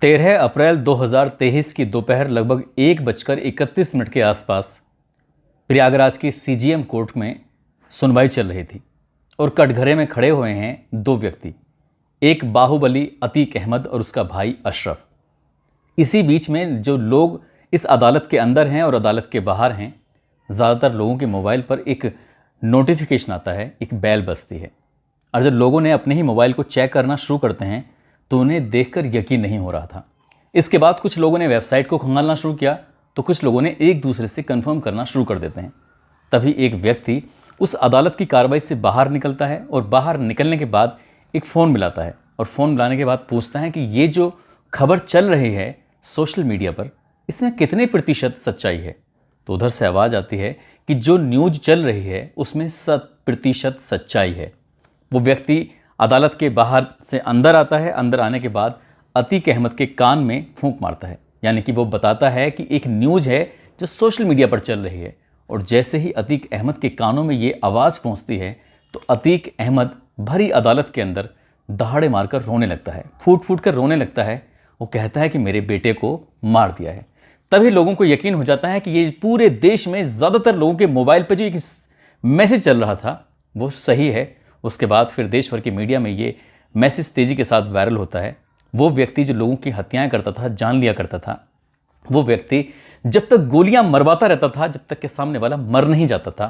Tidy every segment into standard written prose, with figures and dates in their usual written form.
13 अप्रैल 2023 की दोपहर लगभग 1:31 के आसपास प्रयागराज की सीजीएम कोर्ट में सुनवाई चल रही थी और कटघरे में खड़े हुए हैं दो व्यक्ति, एक बाहुबली अतीक अहमद और उसका भाई अशरफ। इसी बीच में जो लोग इस अदालत के अंदर हैं और अदालत के बाहर हैं, ज़्यादातर लोगों के मोबाइल पर एक नोटिफिकेशन आता है, एक बेल बजती है। और जब लोगों ने अपने ही मोबाइल को चेक करना शुरू करते हैं तो उन्हें देखकर यकीन नहीं हो रहा था। इसके बाद कुछ लोगों ने वेबसाइट को खंगालना शुरू किया तो कुछ लोगों ने एक दूसरे से कंफर्म करना शुरू कर देते हैं। तभी एक व्यक्ति उस अदालत की कार्रवाई से बाहर निकलता है और बाहर निकलने के बाद एक फ़ोन मिलाता है और फ़ोन मिलाने के बाद पूछता है कि ये जो खबर चल रही है सोशल मीडिया पर, इसमें कितने प्रतिशत सच्चाई है। तो उधर से आवाज़ आती है कि जो न्यूज़ चल रही है उसमें 100% सच्चाई है। वो व्यक्ति अदालत के बाहर से अंदर आता है। अंदर आने के बाद अतीक अहमद के कान में फूंक मारता है, यानी कि वो बताता है कि एक न्यूज़ है जो सोशल मीडिया पर चल रही है। और जैसे ही अतीक अहमद के कानों में ये आवाज़ पहुंचती है तो अतीक अहमद भरी अदालत के अंदर दहाड़े मारकर रोने लगता है, फूट फूट कर रोने लगता है। वो कहता है कि मेरे बेटे को मार दिया है। तभी लोगों को यकीन हो जाता है कि ये पूरे देश में ज़्यादातर लोगों के मोबाइल पर जो एक मैसेज चल रहा था वो सही है। उसके बाद फिर देश भर की मीडिया में ये मैसेज तेज़ी के साथ वायरल होता है। वो व्यक्ति जो लोगों की हत्याएं करता था, जान लिया करता था, वो व्यक्ति जब तक गोलियां मरवाता रहता था, जब तक के सामने वाला मर नहीं जाता था,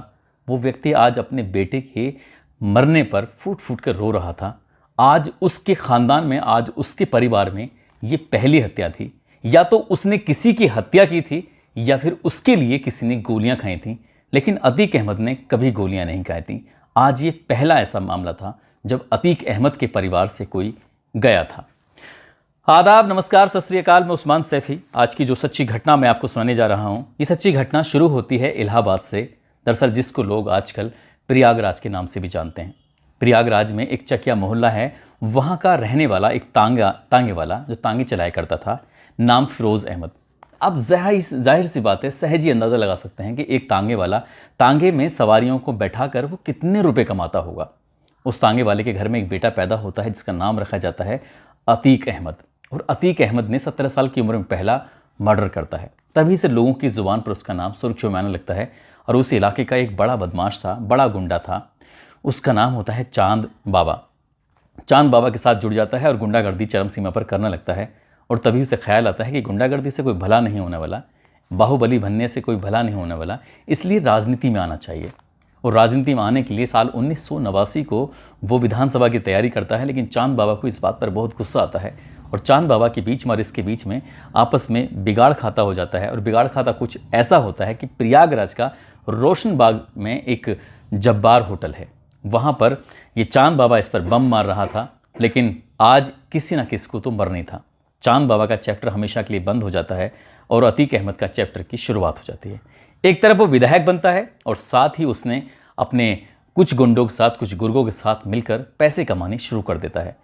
वो व्यक्ति आज अपने बेटे के मरने पर फूट फूट कर रो रहा था। आज उसके ख़ानदान में, आज उसके परिवार में ये पहली हत्या थी। या तो उसने किसी की हत्या की थी या फिर उसके लिए किसी ने गोलियां खाई थी, लेकिन अतीक अहमद ने कभी गोलियां नहीं खाई थी। आज ये पहला ऐसा मामला था जब अतीक अहमद के परिवार से कोई गया था। आदाब, नमस्कार, सत श्री अकाल। मैं उस्मान सैफी। आज की जो सच्ची घटना मैं आपको सुनाने जा रहा हूँ, ये सच्ची घटना शुरू होती है इलाहाबाद से। दरअसल जिसको लोग आजकल प्रयागराज के नाम से भी जानते हैं। प्रयागराज में एक चकिया मोहल्ला है, वहाँ का रहने वाला एक तांगे वाला जो तांगे चलाया करता था, नाम फिरोज़ अहमद। अब जाहिर सी बात है, सहज ही अंदाज़ा लगा सकते हैं कि एक तांगे वाला तांगे में सवारियों को बैठाकर वो कितने रुपए कमाता होगा। उस तांगे वाले के घर में एक बेटा पैदा होता है जिसका नाम रखा जाता है अतीक अहमद। और अतीक अहमद ने 17 साल की उम्र में पहला मर्डर करता है। तभी से लोगों की ज़ुबान पर उसका नाम सुर्खियों में आने लगता है। और उस इलाके का एक बड़ा बदमाश था, बड़ा गुंडा था, उसका नाम होता है चांद बाबा। चांद बाबा के साथ जुड़ जाता है और गुंडागर्दी चरम सीमा पर करने लगता है। और तभी उसे ख्याल आता है कि गुंडागर्दी से कोई भला नहीं होने वाला, बाहुबली बनने से कोई भला नहीं होने वाला, इसलिए राजनीति में आना चाहिए। और राजनीति में आने के लिए साल 1989 को वो विधानसभा की तैयारी करता है। लेकिन चांद बाबा को इस बात पर बहुत गुस्सा आता है और चांद बाबा के बीच में और इसके बीच में आपस में बिगाड़ खाता हो जाता है। और बिगाड़ खाता कुछ ऐसा होता है कि प्रयागराज का रोशन बाग में एक जब्बार होटल है, वहाँ पर ये चांद बाबा इस पर बम मार रहा था। लेकिन आज किसी न किसी को तो मरनी था। चांद बाबा का चैप्टर हमेशा के लिए बंद हो जाता है और अतीक अहमद का चैप्टर की शुरुआत हो जाती है। एक तरफ वो विधायक बनता है और साथ ही उसने अपने कुछ गुंडों के साथ, कुछ गुर्गों के साथ मिलकर पैसे कमाने शुरू कर देता है।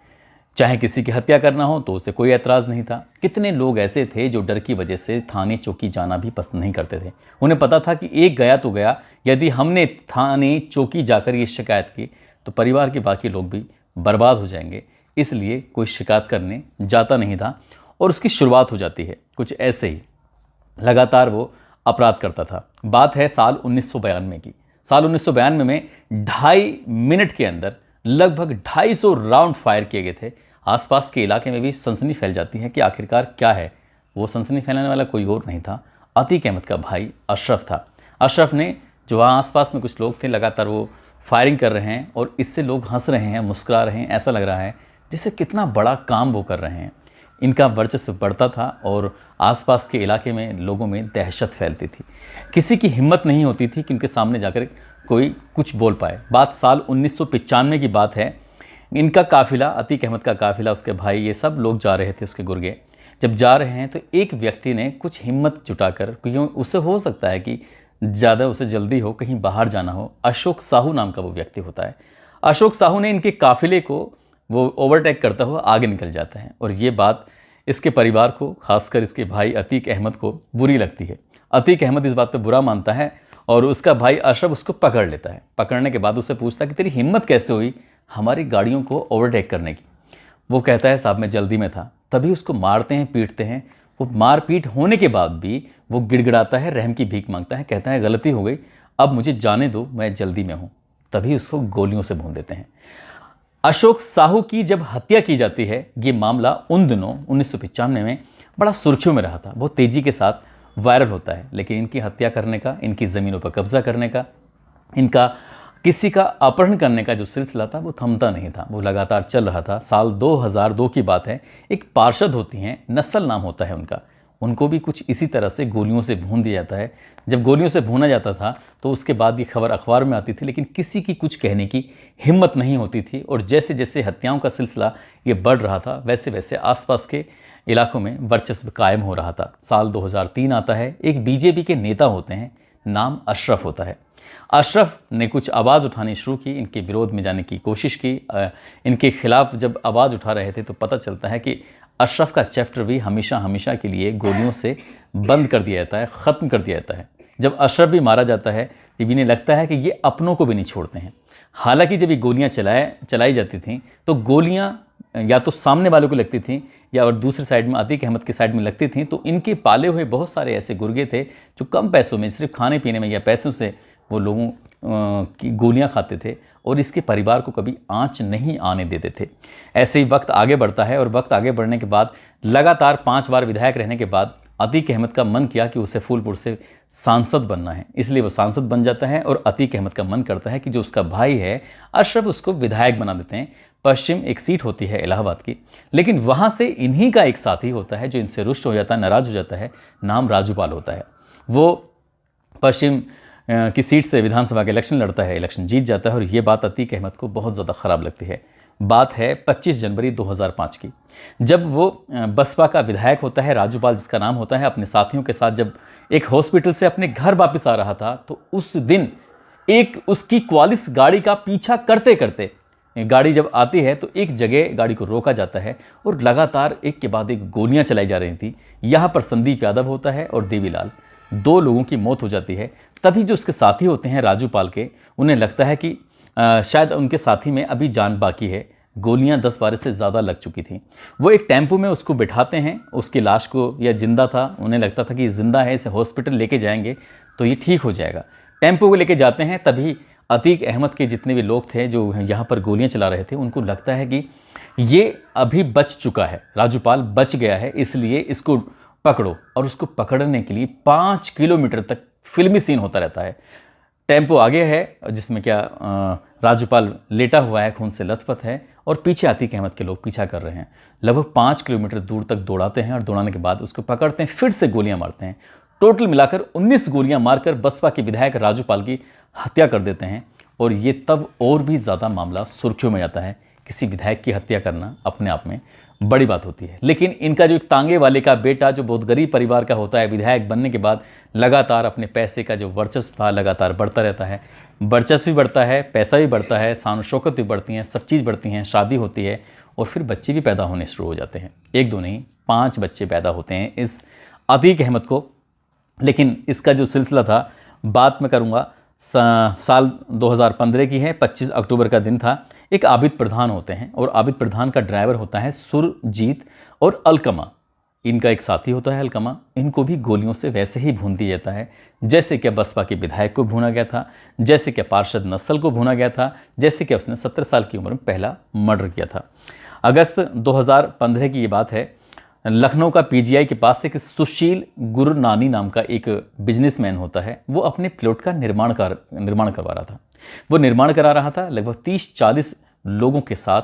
चाहे किसी की हत्या करना हो तो उसे कोई एतराज़ नहीं था। कितने लोग ऐसे थे जो डर की वजह से थाने चौकी जाना भी पसंद नहीं करते थे। उन्हें पता था कि एक गया तो गया, यदि हमने थाने चौकी जाकर ये शिकायत की तो परिवार के बाकी लोग भी बर्बाद हो जाएंगे, इसलिए कोई शिकायत करने जाता नहीं था। और उसकी शुरुआत हो जाती है कुछ ऐसे ही, लगातार वो अपराध करता था। बात है साल 1992 की। साल 1992 में 2.5 मिनट के अंदर लगभग 250 राउंड फायर किए गए थे। आसपास के इलाके में भी सनसनी फैल जाती है कि आखिरकार क्या है। वो सनसनी फैलाने वाला कोई और नहीं था, अतीक अहमद का भाई अशरफ था। अशरफ ने, जो वहाँ आसपास में कुछ लोग थे, लगातार वो फायरिंग कर रहे हैं और इससे लोग हंस रहे हैं, मुस्कुरा रहे हैं। ऐसा लग रहा है जैसे कितना बड़ा काम वो कर रहे हैं। इनका वर्चस्व बढ़ता था और आसपास के इलाके में लोगों में दहशत फैलती थी। किसी की हिम्मत नहीं होती थी कि उनके सामने जाकर कोई कुछ बोल पाए। बात साल 1995 की बात है। इनका काफ़िला, अतीक अहमद का काफ़िला, उसके भाई, ये सब लोग जा रहे थे उसके गुर्गे। जब जा रहे हैं तो एक व्यक्ति ने कुछ हिम्मत जुटाकर, क्योंकि उसे हो सकता है कि ज़्यादा उसे जल्दी हो, कहीं बाहर जाना हो, अशोक साहू नाम का वो व्यक्ति होता है। अशोक साहू ने इनके काफ़िले को वो ओवरटेक करता हुआ आगे निकल जाता है। और ये बात इसके परिवार को, खासकर इसके भाई अतीक अहमद को बुरी लगती है। अतीक अहमद इस बात पे बुरा मानता है और उसका भाई अशरफ उसको पकड़ लेता है। पकड़ने के बाद उससे पूछता है कि तेरी हिम्मत कैसे हुई हमारी गाड़ियों को ओवरटेक करने की। वो कहता है, साहब मैं जल्दी में था, तभी उसको मारते हैं, पीटते हैं। वो मारपीट होने के बाद भी वो गिड़गिड़ाता है, रहम की भीख मांगता है, कहता है गलती हो गई, अब मुझे जाने दो, मैं जल्दी में हूँ। तभी उसको गोलियों से भून देते हैं। अशोक साहू की जब हत्या की जाती है, ये मामला उन दिनों 1995 में बड़ा सुर्खियों में रहा था, बहुत तेज़ी के साथ वायरल होता है। लेकिन इनकी हत्या करने का, इनकी ज़मीनों पर कब्जा करने का, इनका किसी का अपहरण करने का जो सिलसिला था वो थमता नहीं था, वो लगातार चल रहा था। साल 2002 की बात है, एक पार्षद होती हैं, नस्ल नाम होता है उनका, उनको भी कुछ इसी तरह से गोलियों से भून दिया जाता है। जब गोलियों से भूना जाता था तो उसके बाद ये खबर अखबार में आती थी, लेकिन किसी की कुछ कहने की हिम्मत नहीं होती थी। और जैसे जैसे हत्याओं का सिलसिला ये बढ़ रहा था, वैसे वैसे आसपास के इलाकों में वर्चस्व कायम हो रहा था। साल 2003 आता है, एक बीजेपी के नेता होते हैं, नाम अशरफ होता है। अशरफ ने कुछ आवाज़ उठानी शुरू की, इनके विरोध में जाने की कोशिश की। इनके खिलाफ जब आवाज़ उठा रहे थे तो पता चलता है कि अशरफ का चैप्टर भी हमेशा हमेशा के लिए गोलियों से बंद कर दिया जाता है, ख़त्म कर दिया जाता है। जब अशरफ भी मारा जाता है, जब इन्हें लगता है कि ये अपनों को भी नहीं छोड़ते हैं। हालांकि जब ये गोलियां चलाई जाती थीं तो गोलियां या तो सामने वालों को लगती थीं या और दूसरी साइड में अतीक अहमद की साइड में लगती थीं, तो इनके पाले हुए बहुत सारे ऐसे गुर्गे थे जो कम पैसों में, सिर्फ खाने पीने में या पैसों से वो लोगों की गोलियां खाते थे और इसके परिवार को कभी आंच नहीं आने देते थे। ऐसे ही वक्त आगे बढ़ता है और वक्त आगे बढ़ने के बाद लगातार 5 बार विधायक रहने के बाद अतीक अहमद का मन किया कि उसे फूलपुर से सांसद बनना है, इसलिए वो सांसद बन जाता है। और अतीक अहमद का मन करता है कि जो उसका भाई है अशरफ, उसको विधायक बना देते हैं। पश्चिम एक सीट होती है इलाहाबाद की, लेकिन वहाँ से इन्हीं का एक साथी होता है जो इनसे रुष्ट हो जाता है, नाराज़ हो जाता है, नाम राजूपाल होता है। वो पश्चिम की सीट से विधानसभा के इलेक्शन लड़ता है, इलेक्शन जीत जाता है और ये बात अतीक अहमद को बहुत ज़्यादा ख़राब लगती है। बात है 25 जनवरी 2005 की, जब वो बसपा का विधायक होता है, राजूपाल जिसका नाम होता है, अपने साथियों के साथ जब एक हॉस्पिटल से अपने घर वापस आ रहा था तो उस दिन एक उसकी क्वालिस गाड़ी का पीछा करते करते गाड़ी जब आती है तो एक जगह गाड़ी को रोका जाता है और लगातार एक के बाद एक गोलियां चलाई जा रही थी। यहाँ पर संदीप यादव होता है और देवीलाल, 2 लोगों की मौत हो जाती है। तभी जो उसके साथी होते हैं राजूपाल के, उन्हें लगता है कि शायद उनके साथी में अभी जान बाकी है, गोलियां 10-12 से ज़्यादा लग चुकी थी। वो एक टेम्पो में उसको बिठाते हैं, उसकी लाश को, या जिंदा था, उन्हें लगता था कि जिंदा है, इसे हॉस्पिटल लेके जाएंगे तो ये ठीक हो जाएगा। टेम्पो को लेके जाते हैं, तभी अतीक अहमद के जितने भी लोग थे जो यहाँ पर गोलियां चला रहे थे, उनको लगता है कि ये अभी बच चुका है, राजूपाल बच गया है, इसलिए इसको पकड़ो। और उसको पकड़ने के लिए 5 किलोमीटर तक फिल्मी सीन होता रहता है। टेम्पो आगे है जिसमें क्या राजूपाल लेटा हुआ है, खून से लथपथ है, और पीछे अतीक अहमद के लोग पीछा कर रहे हैं। लगभग 5 किलोमीटर दूर तक दौड़ाते हैं और दौड़ाने के बाद उसको पकड़ते हैं, फिर से गोलियां मारते हैं। टोटल मिलाकर 19 गोलियां मारकर बसपा के विधायक राजूपाल की हत्या कर देते हैं। और ये तब और भी ज़्यादा मामला सुर्खियों में आता है। किसी विधायक की हत्या करना अपने आप में बड़ी बात होती है, लेकिन इनका जो एक तांगे वाले का बेटा जो बहुत गरीब परिवार का होता है, विधायक बनने के बाद लगातार अपने पैसे का जो वर्चस्व था लगातार बढ़ता रहता है। वर्चस्व भी बढ़ता है, पैसा भी बढ़ता है, शान शौकत भी बढ़ती हैं, सब चीज़ बढ़ती हैं, शादी होती है और फिर बच्चे भी पैदा होने शुरू हो जाते हैं। 1 2 नहीं, 5 बच्चे पैदा होते हैं इस अतीक अहमद को। लेकिन इसका जो सिलसिला था बात मैं करूँगा, साल 2015 की है, 25 अक्टूबर का दिन था। एक आबिद प्रधान होते हैं और आबिद प्रधान का ड्राइवर होता है सुरजीत और अलकमा, इनका एक साथी होता है अलकमा। इनको भी गोलियों से वैसे ही भून दिया जाता है जैसे कि बसपा के विधायक को भूना गया था, जैसे कि पार्षद नस्ल को भूना गया था, जैसे कि उसने 17 साल की उम्र में पहला मर्डर किया था। अगस्त 2015 की ये बात है। लखनऊ का पीजीआई के पास एक सुशील गुरनानी नाम का एक बिजनेसमैन होता है। वो अपने प्लॉट का निर्माण करवा रहा था। वो निर्माण करा रहा था, लगभग 30-40 लोगों के साथ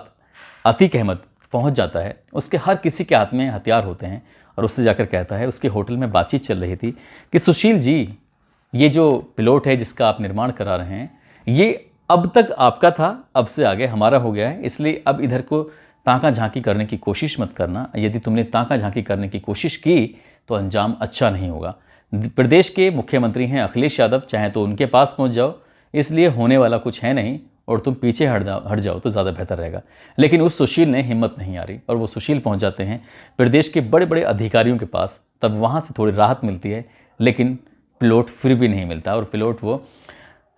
अतीक अहमद पहुंच जाता है। उसके हर किसी के हाथ में हथियार होते हैं और उससे जाकर कहता है, उसके होटल में बातचीत चल रही थी कि सुशील जी, ये जो प्लॉट है जिसका आप निर्माण करा रहे हैं, ये अब तक आपका था, अब से आगे हमारा हो गया है, इसलिए अब इधर को ताका झांकी करने की कोशिश मत करना। यदि तुमने ताका झांकी करने की कोशिश की तो अंजाम अच्छा नहीं होगा। प्रदेश के मुख्यमंत्री हैं अखिलेश यादव, चाहे तो उनके पास पहुंच जाओ, इसलिए होने वाला कुछ है नहीं, और तुम पीछे हट जाओ तो ज़्यादा बेहतर रहेगा। लेकिन उस सुशील ने हिम्मत नहीं हारी और वो सुशील पहुंच जाते हैं प्रदेश के बड़े बड़े अधिकारियों के पास। तब वहाँ से थोड़ी राहत मिलती है, लेकिन प्लॉट फिर भी नहीं मिलता और प्लॉट वो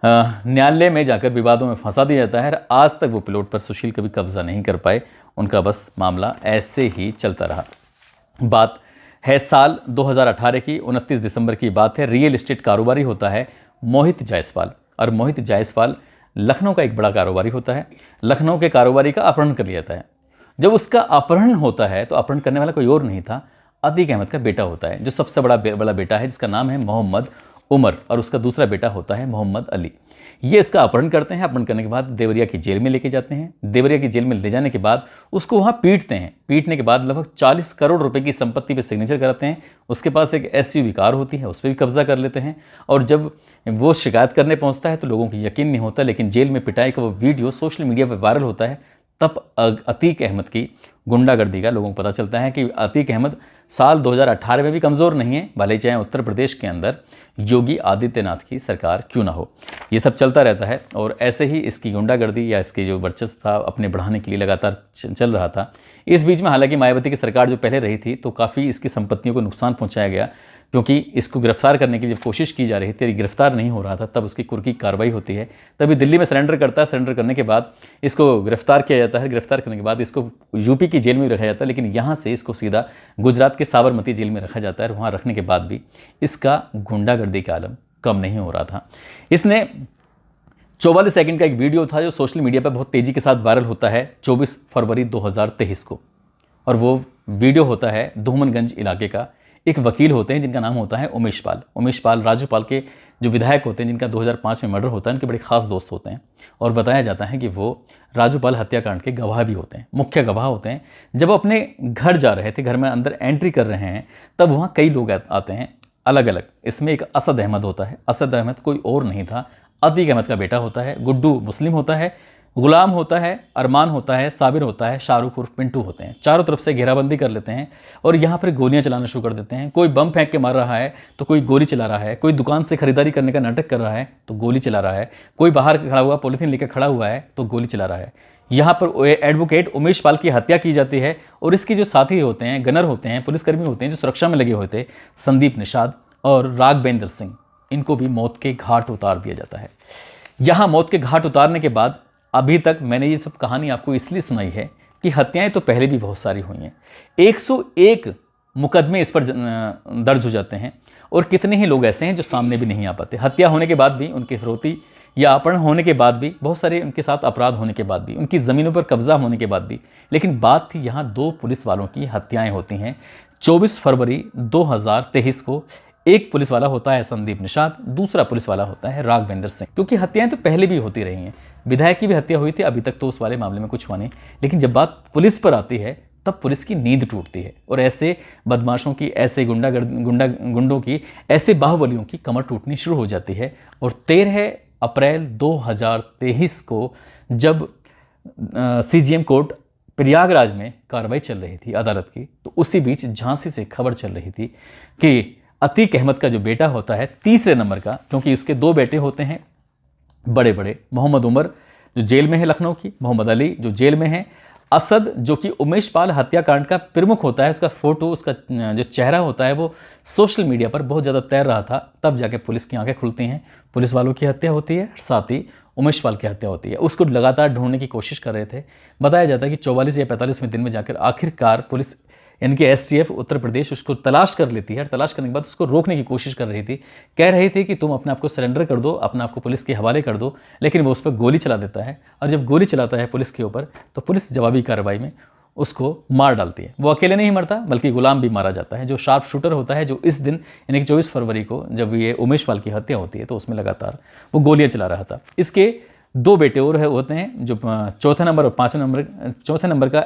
न्यायालय में जाकर विवादों में फंसा दिया जाता है। आज तक वो प्लॉट पर सुशील कभी कब्जा नहीं कर पाए, उनका बस मामला ऐसे ही चलता रहा। बात है साल 2018 की, 29 दिसंबर की बात है। रियल एस्टेट कारोबारी होता है मोहित जायसवाल, और मोहित जायसवाल लखनऊ का एक बड़ा कारोबारी होता है। लखनऊ के कारोबारी का अपहरण कर लिया जाता है। जब उसका अपहरण होता है तो अपहरण करने वाला कोई और नहीं था, अतीक अहमद का बेटा होता है, जो सबसे बड़ा बेटा है, जिसका नाम है मोहम्मद उमर, और उसका दूसरा बेटा होता है मोहम्मद अली। ये इसका अपहरण करते हैं। अपहरण करने के बाद देवरिया की जेल में लेके जाते हैं। देवरिया की जेल में ले जाने के बाद उसको वहाँ पीटते हैं। पीटने के बाद लगभग 40 करोड़ रुपए की संपत्ति पे सिग्नेचर कराते हैं। उसके पास एक SUV कार होती है, उस पर भी कब्जा कर लेते हैं। और जब वो शिकायत करने पहुँचता है तो लोगों को यकीन नहीं होता, लेकिन जेल में पिटाई का वो वीडियो सोशल मीडिया पर वायरल होता है। तब अतीक अहमद की गुंडागर्दी का लोगों को पता चलता है कि अतीक अहमद साल 2018 में भी कमज़ोर नहीं है, भले चाहे उत्तर प्रदेश के अंदर योगी आदित्यनाथ की सरकार क्यों ना हो। ये सब चलता रहता है और ऐसे ही इसकी गुंडागर्दी या इसकी जो वर्चस्व था अपने बढ़ाने के लिए लगातार चल रहा था। इस बीच में हालांकि मायावती की सरकार जो पहले रही थी तो काफ़ी इसकी संपत्तियों को नुकसान पहुँचाया गया, क्योंकि इसको गिरफ्तार करने की जब कोशिश की जा रही थी, गिरफ्तार नहीं हो रहा था, तब उसकी कुर्की कार्रवाई होती है। तभी दिल्ली में सरेंडर करता है। सरेंडर करने के बाद इसको गिरफ्तार किया जाता है। गिरफ्तार करने के बाद इसको यूपी की जेल में रखा जाता है, लेकिन यहाँ से इसको सीधा गुजरात के साबरमती जेल में रखा जाता है। वहाँ रखने के बाद भी इसका गुंडागर्दी का आलम कम नहीं हो रहा था। इसने 44 सेकंड का एक वीडियो था जो सोशल मीडिया पर बहुत तेज़ी के साथ वायरल होता है 24 फरवरी 2023 को, और वो वीडियो होता है धूमनगंज इलाके का। एक वकील होते हैं जिनका नाम होता है उमेश पाल। उमेश पाल राज्यपाल के जो विधायक होते हैं, जिनका 2005 में मर्डर होता है, उनके बड़े खास दोस्त होते हैं। और बताया जाता है कि वो राज्यपाल हत्याकांड के गवाह भी होते हैं, मुख्य गवाह होते हैं। जब वो अपने घर जा रहे थे, घर में अंदर एंट्री कर रहे हैं, तब वहाँ कई लोग आते हैं अलग अलग। इसमें एक असद अहमद होता है। असद अहमद कोई और नहीं था, अतीक अहमद का बेटा होता है। गुड्डू मुस्लिम होता है, गुलाम होता है, अरमान होता है, साबिर होता है, शाहरुख उर्फ पिंटू होते हैं। चारों तरफ से घेराबंदी कर लेते हैं और यहाँ पर गोलियां चलाना शुरू कर देते हैं। कोई बम फेंक के मार रहा है तो कोई गोली चला रहा है, कोई दुकान से खरीदारी करने का नाटक कर रहा है तो गोली चला रहा है, कोई बाहर खड़ा हुआ पॉलीथीन लेकर खड़ा हुआ है तो गोली चला रहा है। यहाँ पर एडवोकेट उमेश पाल की हत्या की जाती है और इसके जो साथी होते हैं, गनर होते हैं, पुलिसकर्मी होते हैं जो सुरक्षा में लगे हुए थे, संदीप निषाद और राघवेंद्र सिंह, इनको भी मौत के घाट उतार दिया जाता है। यहाँ मौत के घाट उतारने के बाद अभी तक मैंने ये सब कहानी आपको इसलिए सुनाई है कि हत्याएं तो पहले भी बहुत सारी हुई हैं। 101 मुकदमे इस पर दर्ज हो जाते हैं और कितने ही लोग ऐसे हैं जो सामने भी नहीं आ पाते। हत्या होने के बाद भी, उनकी फिरौती या अपहरण होने के बाद भी, बहुत सारे उनके साथ अपराध होने के बाद भी, उनकी ज़मीनों पर कब्जा होने के बाद भी। लेकिन बात थी यहाँ 2 पुलिस वालों की हत्याएँ होती हैं। 24 फरवरी 2023 को एक पुलिस वाला होता है संदीप निषाद, दूसरा पुलिस वाला होता है राघवेंद्र सिंह। क्योंकि हत्याएं तो पहले भी होती रही हैं, विधायक की भी हत्या हुई थी, अभी तक तो उस वाले मामले में कुछ हुआ नहीं। लेकिन जब बात पुलिस पर आती है तब पुलिस की नींद टूटती है और ऐसे बदमाशों की, ऐसे गुंडों की, ऐसे बाहुबलियों की कमर टूटनी शुरू हो जाती है। और 13 अप्रैल 2023 को जब CGM कोर्ट प्रयागराज में कार्रवाई चल रही थी अदालत की, तो उसी बीच झांसी से खबर चल रही थी कि अतीक अहमद का जो बेटा होता है 3रे नंबर का, क्योंकि उसके 2 बेटे होते हैं बड़े बड़े, मोहम्मद उमर जो जेल में है लखनऊ की, मोहम्मद अली जो जेल में है, असद जो कि उमेश पाल हत्याकांड का प्रमुख होता है, उसका फोटो, उसका जो चेहरा होता है वो सोशल मीडिया पर बहुत ज़्यादा तैर रहा था। तब जाके पुलिस की आंखें खुलती हैं, पुलिस वालों की हत्या होती है, साथ ही उमेश पाल की हत्या होती है। उसको लगातार ढूंढने की कोशिश कर रहे थे। बताया जाता है कि 44 या 45वें दिन में जाकर आखिरकार पुलिस, यानी कि STF उत्तर प्रदेश, उसको तलाश कर लेती है। तलाश करने के बाद उसको रोकने की कोशिश कर रही थी, कह रही थी कि तुम अपने आप को सरेंडर कर दो, अपने आप को पुलिस के हवाले कर दो, लेकिन वो उस पर गोली चला देता है। और जब गोली चलाता है पुलिस के ऊपर तो पुलिस जवाबी कार्रवाई में उसको मार डालती है। वो अकेले नहीं मरता बल्कि गुलाम भी मारा जाता है, जो शार्प शूटर होता है, जो इस दिन यानी कि 24 फरवरी को जब ये उमेश पाल की हत्या होती है तो उसमें लगातार वो गोलियाँ चला रहा था। इसके 2 बेटे और होते हैं, जो 4थे नंबर और 5वें नंबर, 4थे नंबर का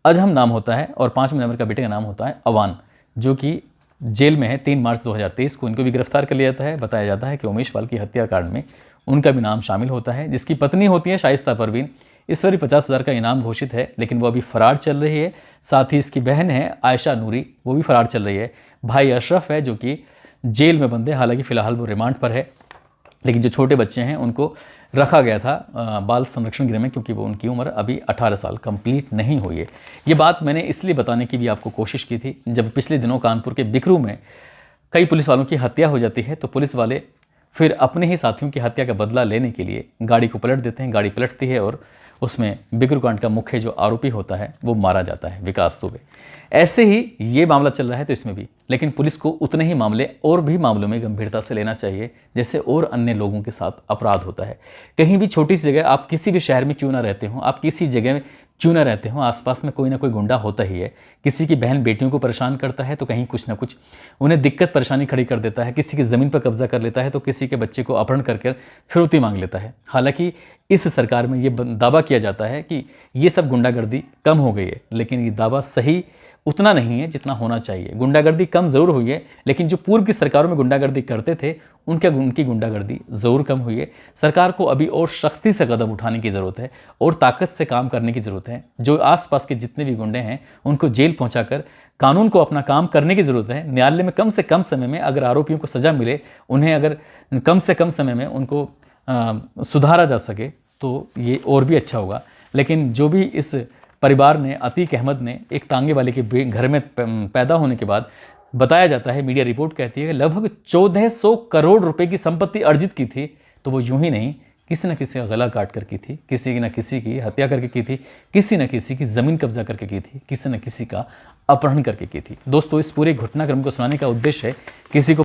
अजहम नाम होता है और 5वें नंबर का बेटे का नाम होता है अवान, जो कि जेल में है। 3 मार्च 2023 को इनको भी गिरफ्तार कर लिया जाता है। बताया जाता है कि उमेश पाल की हत्याकांड में उनका भी नाम शामिल होता है। जिसकी पत्नी होती है शाइस्ता परवीन, इस पर 50,000 का इनाम घोषित है, लेकिन वो अभी फरार चल रही है। साथ ही इसकी बहन है आयशा नूरी, वो भी फरार चल रही है। भाई अशरफ है जो कि जेल में बंद है, हालांकि फ़िलहाल वो रिमांड पर है। लेकिन जो छोटे बच्चे हैं उनको रखा गया था बाल संरक्षण गृह में, क्योंकि वो उनकी उम्र अभी 18 साल कंप्लीट नहीं हुई है। ये बात मैंने इसलिए बताने की भी आपको कोशिश की थी, जब पिछले दिनों कानपुर के बिकरू में कई पुलिस वालों की हत्या हो जाती है तो पुलिस वाले फिर अपने ही साथियों की हत्या का बदला लेने के लिए गाड़ी को पलट देते हैं। गाड़ी पलटती है और उसमें बिक्रूकांड का मुख्य जो आरोपी होता है वो मारा जाता है, विकास दुबे। ऐसे ही ये मामला चल रहा है तो इसमें भी, लेकिन पुलिस को उतने ही मामले और भी मामलों में गंभीरता से लेना चाहिए जैसे और अन्य लोगों के साथ अपराध होता है। कहीं भी छोटी सी जगह, आप किसी भी शहर में क्यों ना रहते हो, आप किसी जगह में क्यों ना रहते हो, आसपास में कोई ना कोई गुंडा होता ही है। किसी की बहन बेटियों को परेशान करता है तो कहीं कुछ ना कुछ उन्हें दिक्कत परेशानी खड़ी कर देता है। किसी की ज़मीन पर कब्जा कर लेता है तो किसी के बच्चे को अपहरण करके फिरौती मांग लेता है। हालांकि इस सरकार में ये दावा किया जाता है कि ये सब गुंडागर्दी कम हो गई है, लेकिन ये दावा सही उतना नहीं है जितना होना चाहिए। गुंडागर्दी कम ज़रूर हुई है, लेकिन जो पूर्व की सरकारों में गुंडागर्दी करते थे उनकी गुंडागर्दी ज़रूर कम हुई है। सरकार को अभी और सख्ती से कदम उठाने की ज़रूरत है और ताकत से काम करने की ज़रूरत है। जो आसपास के जितने भी गुंडे हैं उनको जेल पहुंचाकर कानून को अपना काम करने की ज़रूरत है। न्यायालय में कम से कम समय में अगर आरोपियों को सज़ा मिले, उन्हें अगर कम से कम समय में उनको सुधारा जा सके तो ये और भी अच्छा होगा। लेकिन जो भी इस परिवार ने, अतीक अहमद ने, एक तांगे वाले के घर में पैदा होने के बाद बताया जाता है, मीडिया रिपोर्ट कहती है कि लगभग 1400 करोड़ रुपए की संपत्ति अर्जित की थी, तो वो यूं ही नहीं, किसी न किसी का गला काट कर की थी, किसी न किसी की हत्या करके की थी, किसी न किसी की ज़मीन कब्जा करके की थी, किसी न किसी का अपहरण करके की थी। दोस्तों, इस पूरे घटनाक्रम को सुनाने का उद्देश्य है किसी को